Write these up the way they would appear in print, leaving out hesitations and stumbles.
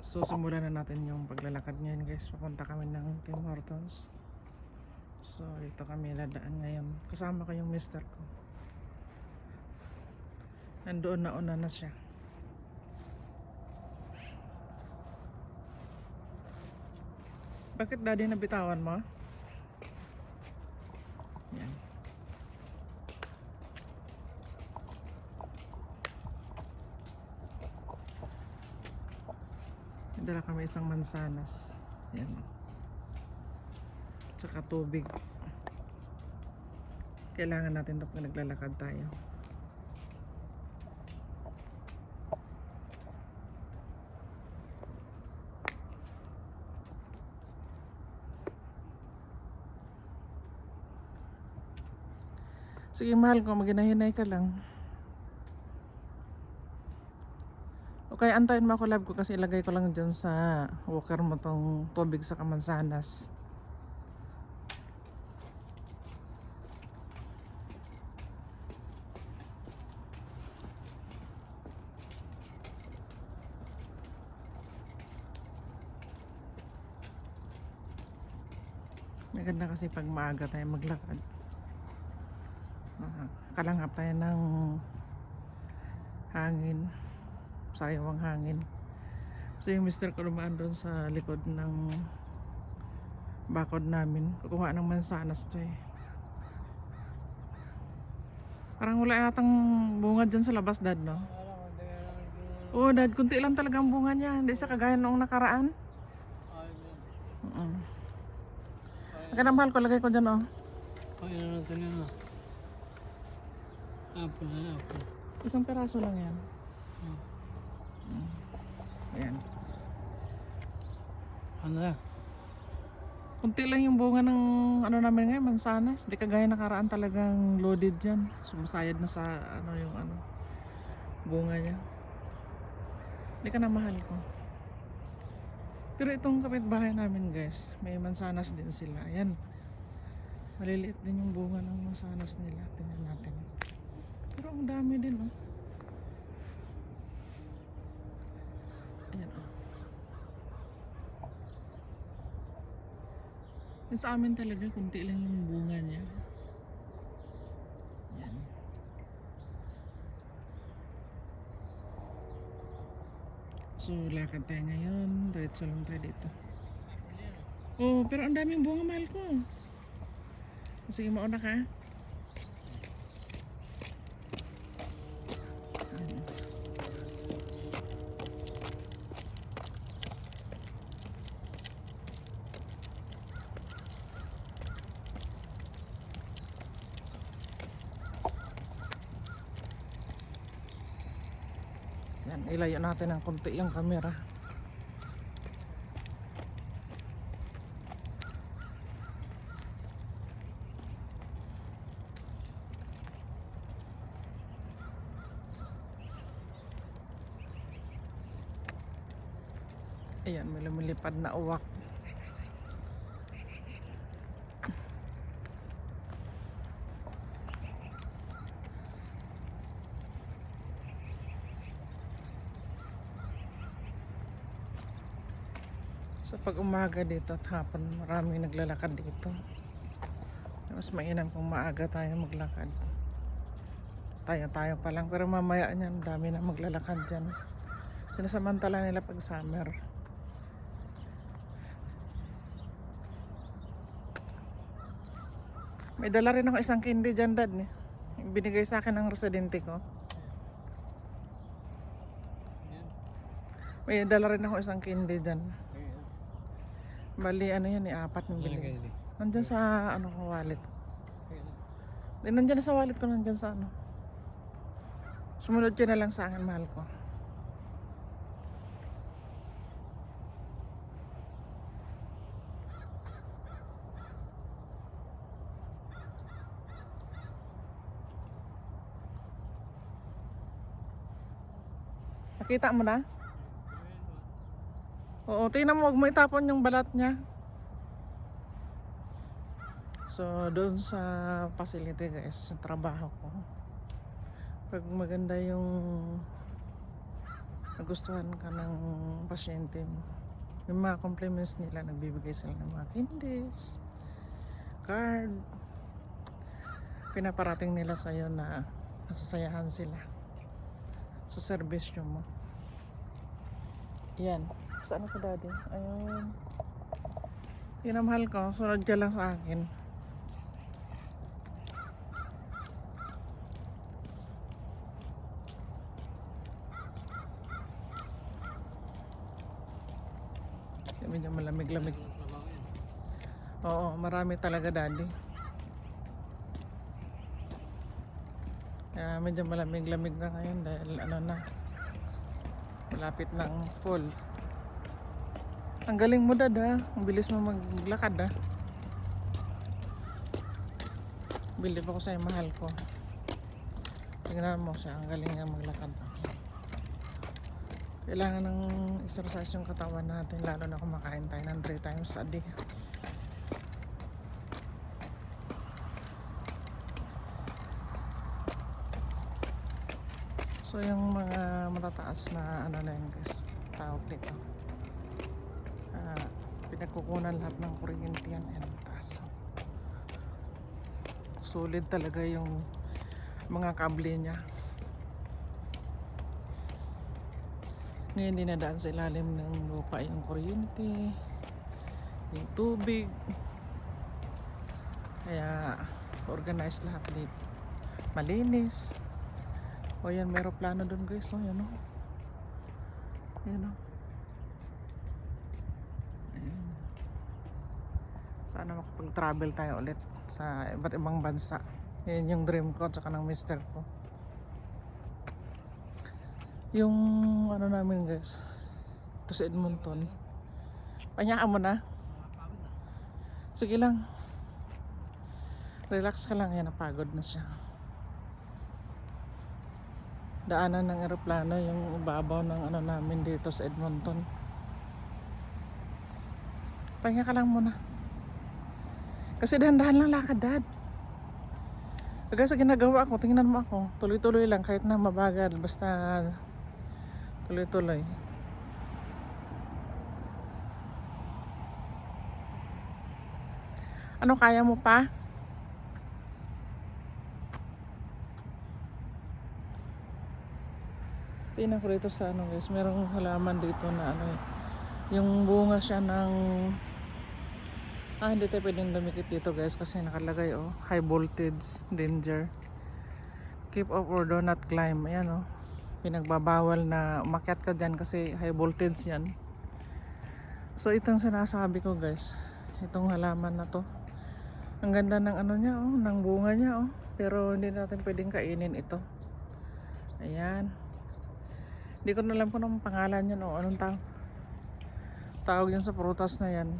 So simulan na natin yung paglalakad ngayon guys. Papunta kami ng Tim Hortons. So dito kami ladaan ngayon. Kasama ko yung mister ko. Nandoon na una na siya. Bakit daddy nabitawan mo? Yan. Dala kami isang mansanas. Yan. Tsaka tubig. Kailangan natin ito pag naglalakad tayo. Sige mahal ko, maginahinay ka lang. Okay, antayin mo ako love ko kasi ilagay ko lang dyan sa walker mo tong tubig sa kamansanas. Maganda kasi pag maaga tayo maglakad. Kalanghap tayo ng hangin, sariwang hangin. So yung mister ko dumaan doon sa likod ng bakod namin, kukuha ng mansanas to eh. Parang wala yatang bunga dyan sa labas dad, no? Oo dad, kunti lang talagang bunga niya, hindi siya kagaya noong nakaraan. Kaya na mahal ko, lagay ko dyan oh. Ano natin yan ah. Apple na apple. Isang peraso lang yan. Ayan. Ano na? Kunti lang yung bunga ng ano namin ngayon, mansanas. Hindi kagaya nakaraan talagang loaded dyan. Sumasayad na sa ano yung ano bunga niya. Hindi ka na mahal ko. Pero itong kapitbahay namin guys, may mansanas din sila. Ayan. Maliliit din yung bunga ng mansanas nila. Tingnan natin. Pero ang dami din oh. Ayan oh. Yung sa amin talaga, kunti lang yung bunga niya. Ayan. So, lakad tayo ngayon. Diretso lang tayo dito. Oh, pero ang daming bunga, mahal ko. Sige, mauna ka. Yan, ilayo natin ng konti yung camera. Ayan, may lumilipad na uwak. So pag umaga dito at hapon, maraming naglalakad dito. Mas mainam kung maaga tayo maglakad. Tayo pa lang, pero mamaya niyan dami na maglalakad dyan. Sinasamantala nila pag summer. May dala rin ako isang candy dyan dad eh. Binigay sa akin ng residente ko. May dala rin ako isang candy dyan. Bali ano yan eh, 4 yung bili. Nandyan sa ano ko wallet. Nandyan sa wallet ko, nandyan sa ano. Sumunod ka na lang sa akin, mahal ko. Nakita mo na? Oo, tingnan mo, huwag mo itapon yung balat niya. So, doon sa facility guys, sa trabaho ko. Pag maganda yung nagustuhan ka ng pasyente mo. Yung mga compliments nila, nagbibigay sila ng mga candies, card. Pinaparating nila sa'yo na nasasayahan sila sa serbisyo mo. Yan. Saan ako daddy? Ayun. Pinamahal ko. Sunod ka lang sa akin. Medyo malamig-lamig. Oo, marami talaga daddy. Kaya medyo malamig-lamig na ngayon dahil ano na, malapit ng fall. Ang galing mo dad ha. Ang bilis mo maglakad ha. Bilib ako sa'yo, mahal ko. Tingnan mo siya, ang galing nga maglakad. Kailangan ng exercise yung katawan natin, lalo na kumakain tayo ng 3 times a day. So yung mga matataas na ano na yun guys, tawag dito, pinagkukunan lahat ng kuryente yan. Yan, taas. Solid talaga yung mga kable niya. Ngayon dinadaan sa ilalim ng lupa yung kuryente, yung tubig. Kaya organized lahat dito, malinis. O yan, may aeroplano dun guys. O yan o. Yan o. Ayan. Sana makapag-travel tayo ulit sa iba't ibang bansa. Yan yung dream ko tsaka ng mister ko. Yung ano namin guys, ito sa Edmonton. Panyaan mo na. Sige lang, relax ka lang. Yan, napagod na siya. Daanan ng eroplano yung ibabaw ng ano namin dito sa Edmonton. Pahinga ka lang muna. Kasi dahan-dahan lang lakad dad. Kaya sa ginagawa ko, tingnan mo ako, tuloy-tuloy lang kahit na mabagal, basta tuloy-tuloy. Ano, kaya mo pa? Tingnan ko dito sa ano guys, merong halaman dito na ano, yung bunga siya ng hindi tayo pwedeng dumikit dito guys kasi nakalagay high voltage, danger, keep off or do not climb. Ayan pinagbabawal na umakyat ka dyan kasi high voltage yan. So itong sinasabi ko guys, itong halaman na to, ang ganda ng ano niya ng bunga niya pero hindi natin pwedeng kainin ito. Ayan, hindi ko na alam kung anong pangalan yan anong tawag yan sa prutas na yan.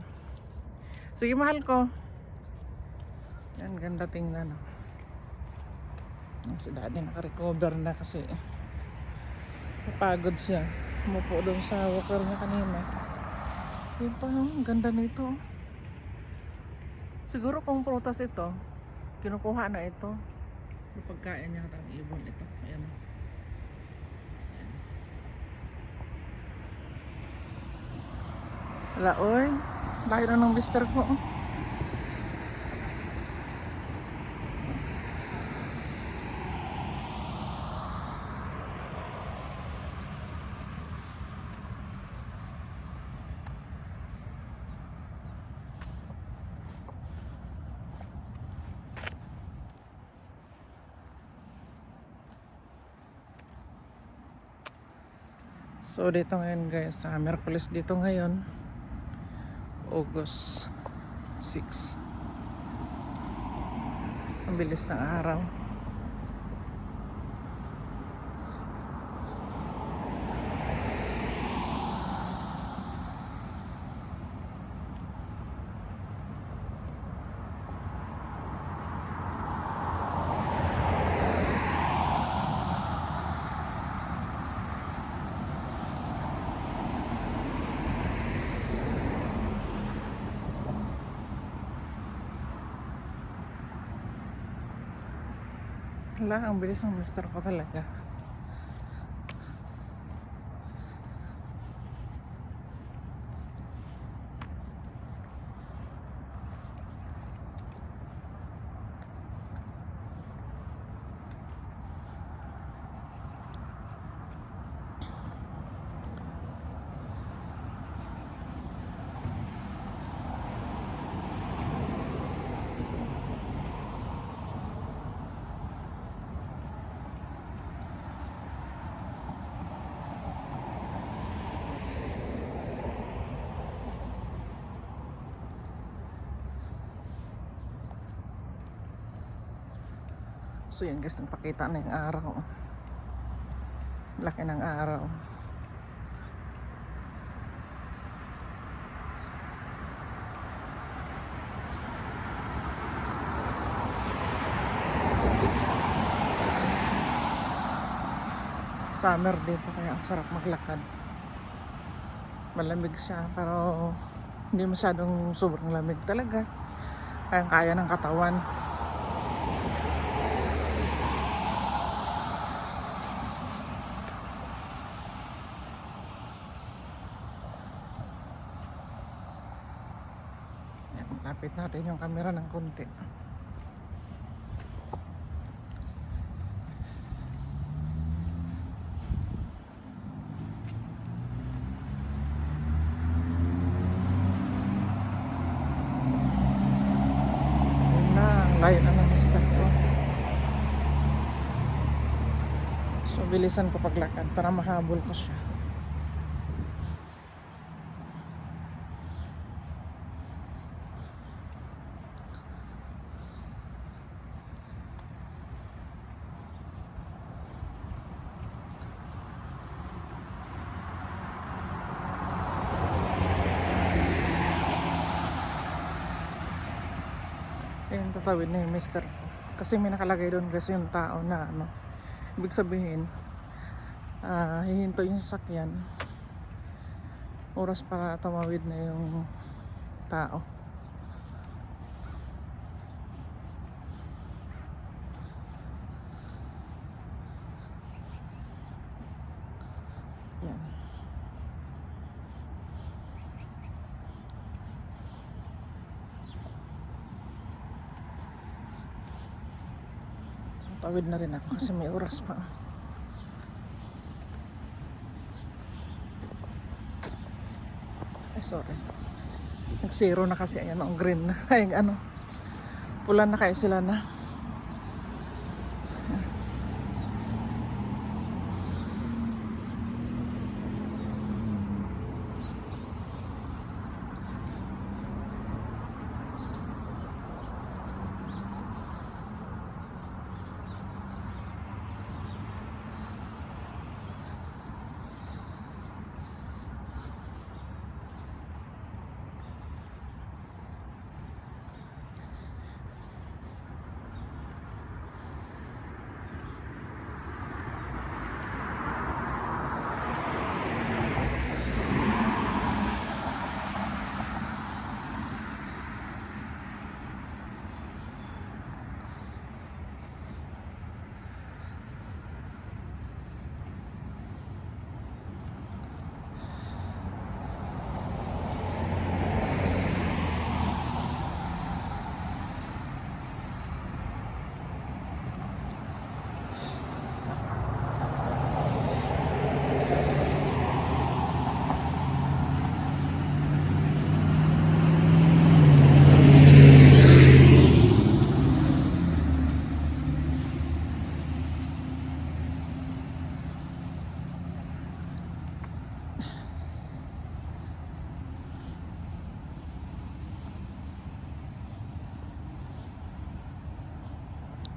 Sige mahal ko. Yan, ganda tingnan si daddy naka-recover na kasi napagod siya. Umupo doon sa walker niya kanina. Yun pa ang ganda nito. Siguro kung prutas ito, kinukuha na ito. Yung pagkain niya ang ibon ito. Ayan. Wala oy. Layo na ng mister ko. So dito ngayon guys, sa Merkulis dito ngayon, August 6. Ang bilis ng araw. Wala, ang bilis ng mister ko talaga. So yan guys, nagpakita na yung araw. Laki ng araw. Summer dito kaya ang sarap maglakad. Malamig siya pero hindi masyadong sobrang lamig talaga. Kaya ng katawan. Yan, lapit natin yung camera ng konti. Layo na ng mister ko. So bilisan ko paglakad para mahabol ko siya. Ayun, tatawid na yung mister ko. Kasi may nakalagay doon kasi yung tao na ano. Ibig sabihin, hihinto yung sasakyan. Oras para tumawid na yung tao. Yan. Tawid na rin ako kasi may oras pa. Ay, sorry. Nag-zero na kasi. Ayan, ang green na. Ay, ano. Pula na kaya sila na.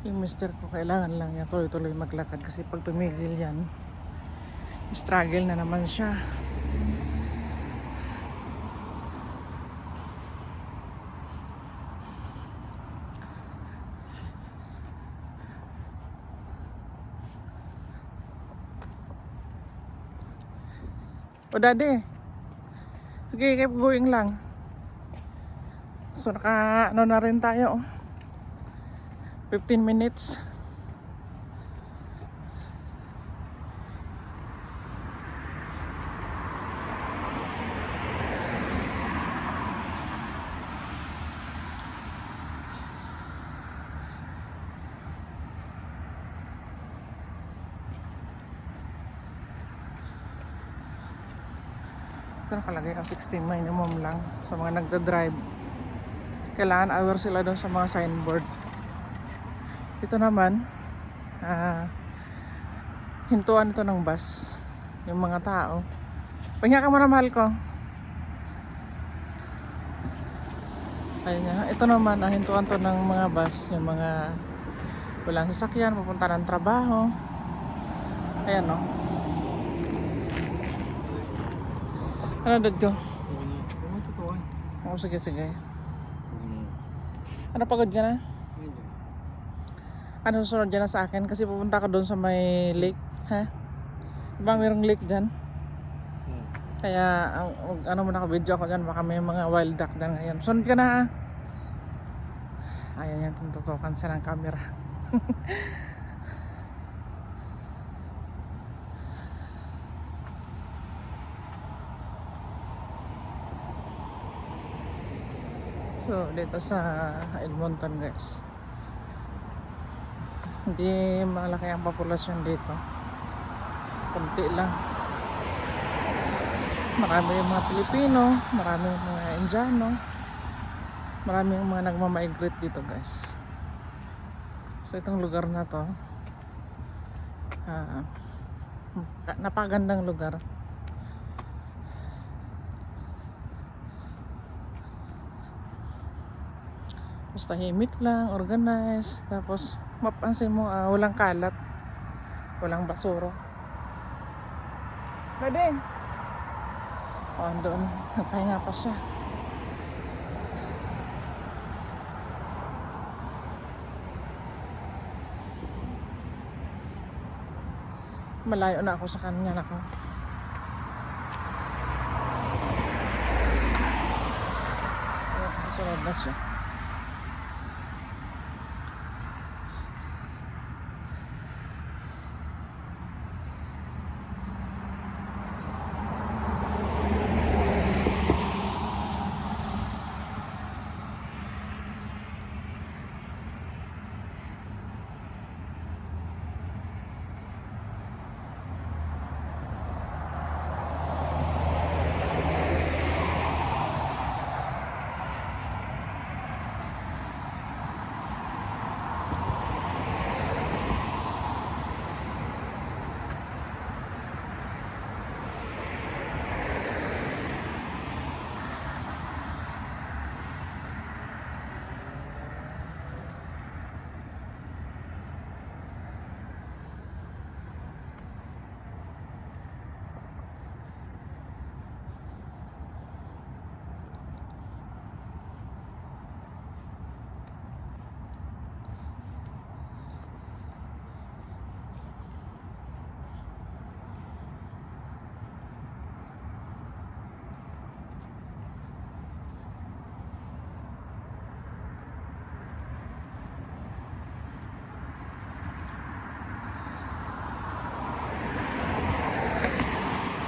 Yung mister ko kailangan lang niya tuloy-tuloy maglakad kasi pag tumigil yan, struggle na naman siya. O daddy, sige, keep going lang. So naka ano na rin tayo, 15 minutes. Ito nakalagay ang 60 minimum lang sa mga nagda-drive. Kailangan aware sila doon sa mga signboard. Ito naman, hintuan ito ng bus. Yung mga tao. Pahinga ka muna, mahal ko. Ayun nga. Ito naman, hintuan to ng mga bus. Yung mga Walang sasakyan, pupunta ng trabaho. Ayan o. Ano dad ko? Ano totoo eh? Oo, sige, sige. Ano? Ano, pagod ka na? Medyo. Ano susunod dyan na sa akin? Kasi pupunta ka doon sa may lake. Ha? Diba mayroong lake dyan? Kaya ano muna ka video ako dyan. Baka may mga wild duck dyan ngayon. Sunod ka na ha? Ayan yan, tututukan sa ng camera. So dito sa Edmonton guys, hindi malaki ang populasyon dito, kunti lang. Marami yung mga Pilipino, marami yung mga Indiano, marami yung mga nagmamigrate dito guys. So itong lugar na to, napagandang lugar. Tapos tahimik lang, organized. Tapos mapansin mo walang kalat, walang basura. Pwede. Doon, nagpahinga pa siya. Malayo na ako sa kanya, nako. Sunod na siya.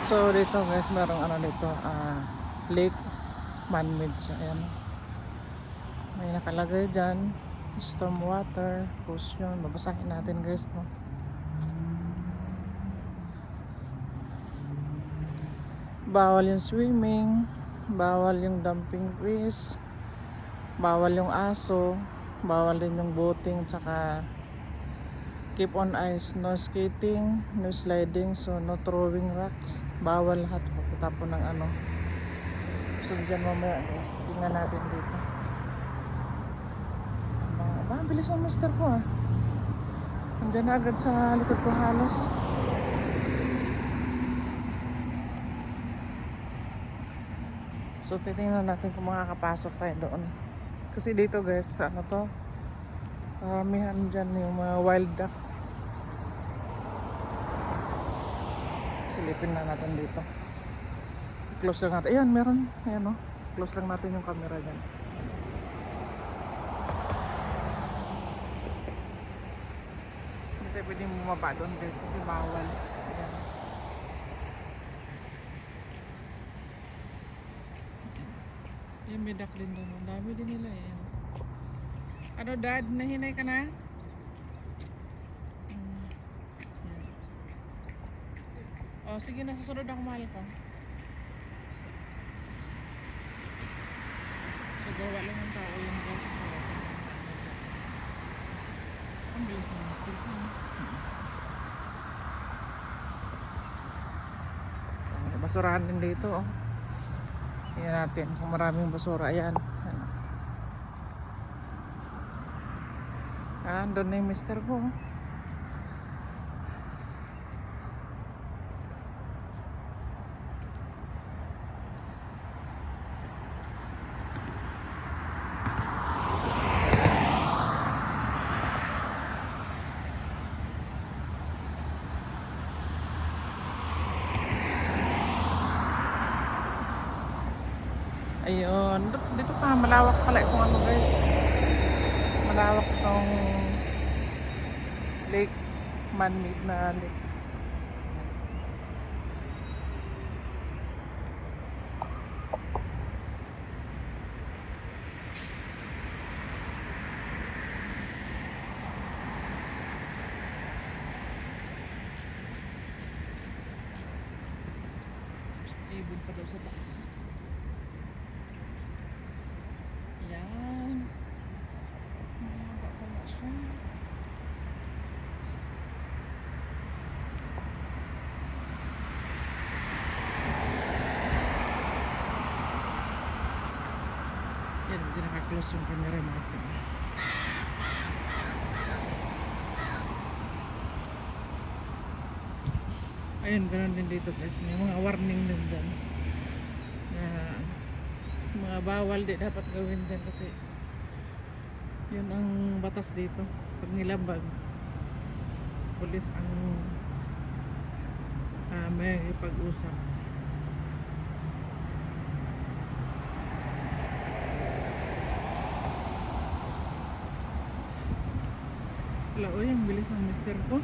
So dito guys, merong ano dito, lake, man-made siya. Ayan. May nakalagay dyan, storm water, cushion. Babasahin natin guys, no? Bawal yung swimming, bawal yung dumping fish, bawal yung aso, bawal din yung boating, tsaka keep on ice, no skating, no sliding, so no throwing rocks, bawal lahat. Pagkatapon ng ano. So dyan mamaya guys, titingnan natin dito. Bilis ang mister ko Nandiyan na agad sa likod ko halos. So titingnan natin kung makakapasok tayo doon. Kasi dito guys, ano to, maramihan dyan yung mga wild duck. Silipin na natin dito. Close lang natin. Ayan, meron. Ayan close lang natin yung camera dyan. Hindi tayo pwedeng bumaba doon guys kasi bawal. Ayan. Ayan, may duck din doon. Ang dami din nila. Ayan. Ano dad, nahinay ka na? Oh, sige na, susunod ako, mahal ko. So, gawa lang ng tao yung guys. Ang bilis na mistake ko. May basurahan din dito, Ayan natin, kung maraming basura. Ayan. Ah, doon na yung mister ko. Ayun, dito pa malawak pala itong ano guys. Malawak itong lake, man-made na lake. Ibon pa daw sa taas. Yan. Mahaba pala siya. Yan, hindi naka-close yung camera natin. Ayun, ganun din dito guys. May mga warning din dyan. Na mga bawal di dapat gawin dyan kasi yun ang batas dito. Pag nilabag, pulis ang may ipag-usap. Wala, uy, ang bilis ng mister ko.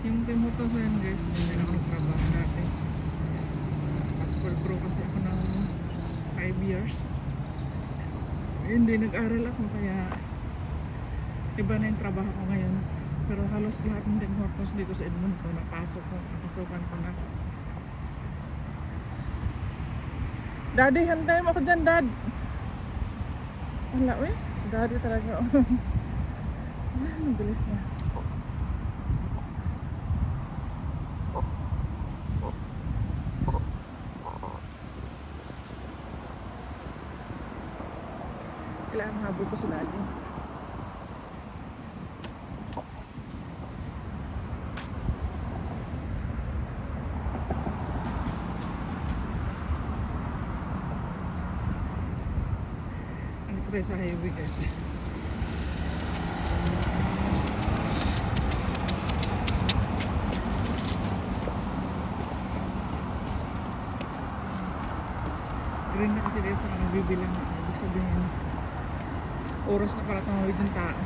Yung timuto sa yan guys, hindi na ako nagtrabaho natin. Passport pro kasi ako ng 5 years. Hindi nag-aral ako kaya iba na yung trabaho ko ngayon. Pero halos lahat ng tinhorpos dito sa Edmonton napasukan ko na. Daddy, hantay mo ako dyan, Dad. Wala, uy. Si Daddy talaga. Ang bilis niya. Kailangan mahabol ko si Daddy. Dito tayo sa highway guys. Green na kasi dito sa nagbibilang. Ibig sabihin oras na para tumawid ng tao.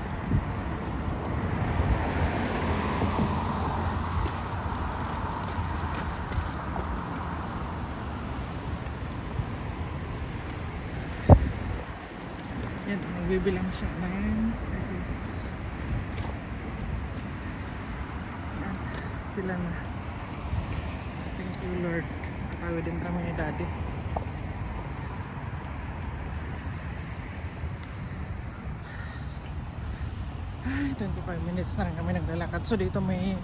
Yan, nagbibilang siya ng residents. Yan, sila na. Thank you Lord. Natawid din kami ni Daddy. Ay, 25 minutes na rin kami naglalakad. So dito may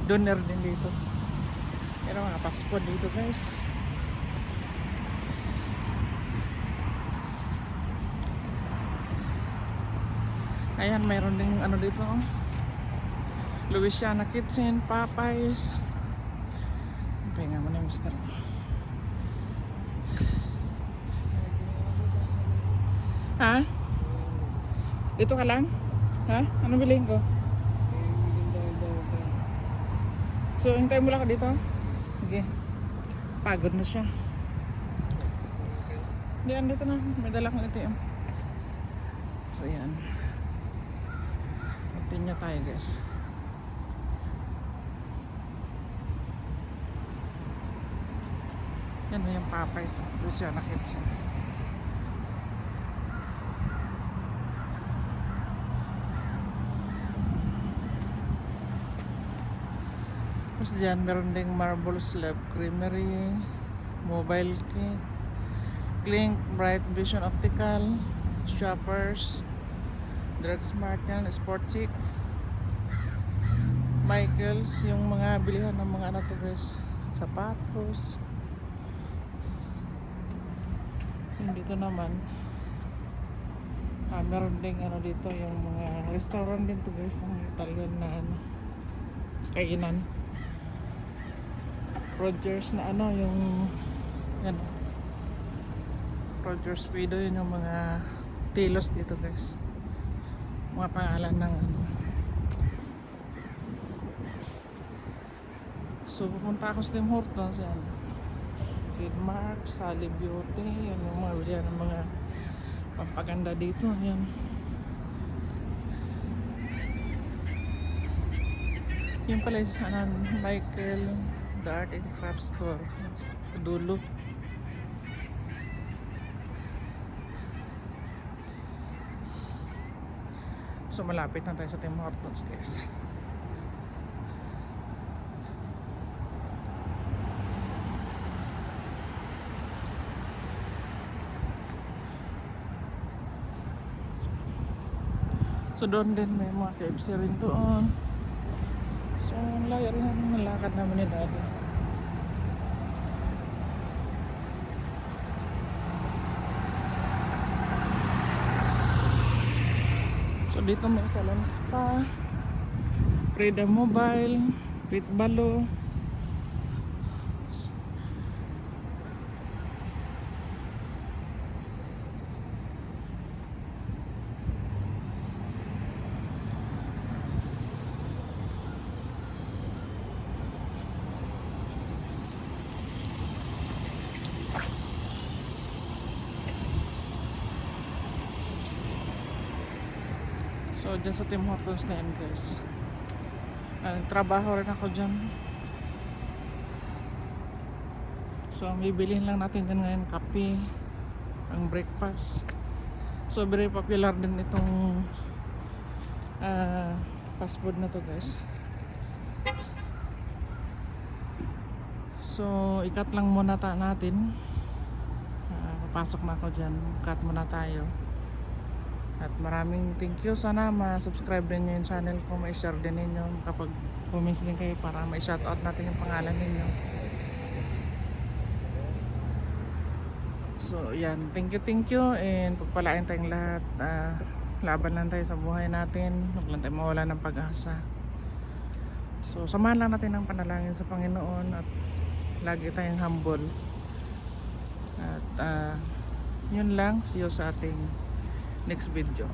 doner din dito. Pero mga passport dito guys. Ayan, mayroon ding ano dito, oh. Louisiana Kitchen, Popeyes. Pahinga mo na yung mister. Ha? Dito ka lang? Ha? Anong bilhin ko? So, hintay mo lang ka dito? Sige. Pagod na siya. Diyan, dito na. May dala kong ATM. So, yan. Magpinya tayo, guys. Yan na yung Popeyes. Louisiana Kitchen. Tapos dyan, meron ding Marble Slab Creamery, Mobile Key, Clink, Bright Vision Optical, Shoppers, Drugsmart yan, Sport Chic, Michaels, yung mga bilihan ng mga ano to guys, sapatos. Dito naman meron ding ano dito yung mga restaurant din to guys, yung Italian na ano kainan. Rogers na ano yung yan, Rogers Widow, yun yung mga tilos dito guys, mga pangalan ng ano. So pupunta ako sa Tim Hortons yan, Trademark, Sally Beauty, yan yung mga bilihan ng mga pampaganda dito. Yan, yun pala ano, Michael the Art and Craft Store sa dulo. So malapit na tayo sa Tim Hortons guys. So doon din may mga KFC rin doon. So ang layo rin ang nalakad namin ni Daddy. So dito may Salon Spa, Freedom Mobile, Pitbalo. So dyan sa Tim Hortons na yan guys, trabaho rin ako dyan. So bibilihin lang natin dyan ngayon kape, ang breakfast. So very popular din itong fast food na to guys. So ikat lang muna natin, papasok na ako dyan, cut muna tayo. At maraming thank you, sana ma-subscribe din nyo yung channel ko, ma-share din ninyo kapag comments din kayo para ma-shoutout natin yung pangalan ninyo. So yan, thank you and pagpalain tayong lahat. Laban lang tayo sa buhay natin, huwag lang tayo mawala ng pag-asa. So samahan lang natin ng panalangin sa Panginoon at lagi tayong humble. At yun lang, see you sa ating next video.